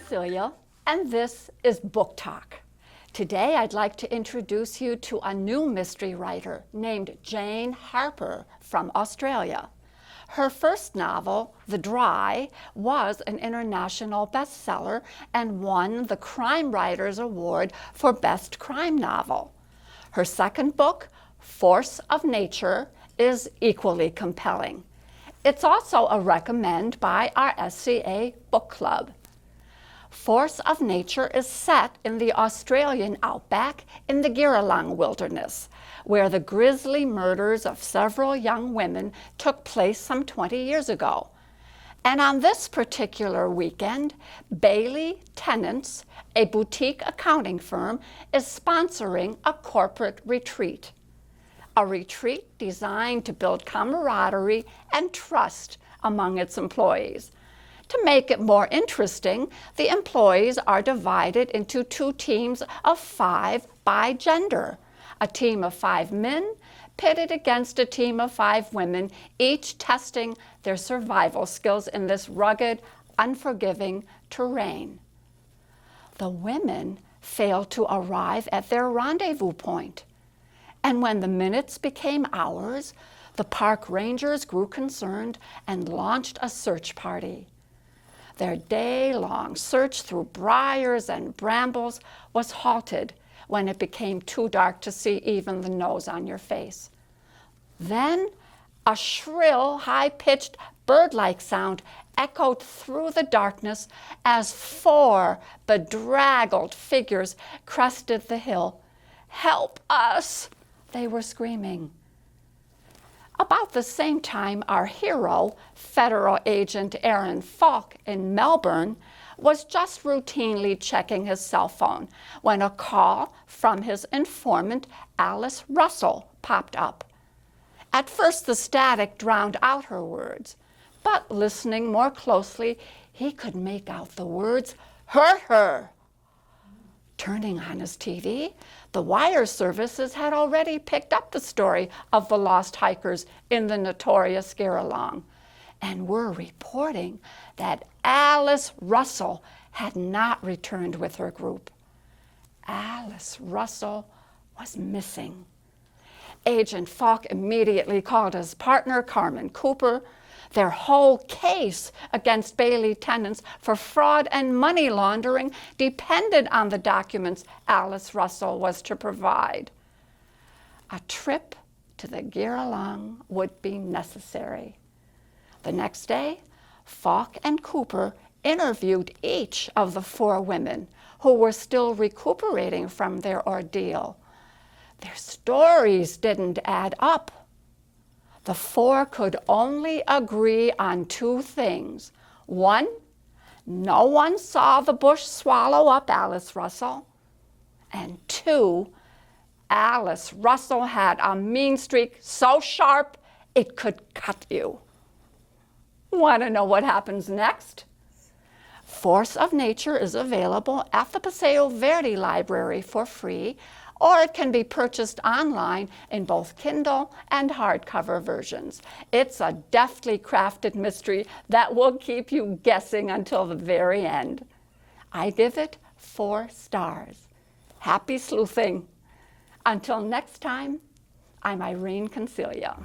Consilia, and this is Book Talk. Today I'd like to introduce you to a new mystery writer named Jane Harper from Australia. Her first novel, The Dry, was an international bestseller and won the Crime Writers Award for Best Crime Novel. Her second book, Force of Nature, is equally compelling. It's also a recommend by our SCA Book Club. Force of Nature is set in the Australian outback in the Girrawong Wilderness, where the grisly murders of several young women took place some 20 years ago. And on this particular weekend, Bailey Tennants, a boutique accounting firm, is sponsoring a corporate retreat. A retreat designed to build camaraderie and trust among its employees. To make it more interesting, the employees are divided into two teams of 5 by gender. A team of 5 men pitted against a team of 5 women, each testing their survival skills in this rugged, unforgiving terrain. The women failed to arrive at their rendezvous point. And when the minutes became hours, the park rangers grew concerned and launched a search party. Their day-long search through briars and brambles was halted when it became too dark to see even the nose on your face. Then a shrill, high-pitched, bird-like sound echoed through the darkness as 4 bedraggled figures crested the hill. "Help us!" they were screaming. About the same time, our hero, federal agent Aaron Falk in Melbourne, was just routinely checking his cell phone when a call from his informant, Alice Russell, popped up. At first, the static drowned out her words, but listening more closely, he could make out the words, "Hurt her." Turning on his TV, the wire services had already picked up the story of the lost hikers in the notorious Girrawong and were reporting that Alice Russell had not returned with her group. Alice Russell was missing. Agent Falk immediately called his partner, Carmen Cooper. Their whole case against Bailey Tennants for fraud and money laundering depended on the documents Alice Russell was to provide. A trip to the Girrawong would be necessary. The next day, Falk and Cooper interviewed each of the 4 women who were still recuperating from their ordeal. Their stories didn't add up. The 4 could only agree on 2 things. 1, no one saw the bush swallow up Alice Russell. And 2, Alice Russell had a mean streak so sharp it could cut you. Want to know what happens next? Force of Nature is available at the Paseo Verde Library for free, or it can be purchased online in both Kindle and hardcover versions. It's a deftly crafted mystery that will keep you guessing until the very end. I give it 4 stars. Happy sleuthing. Until next time, I'm Irene Consilia.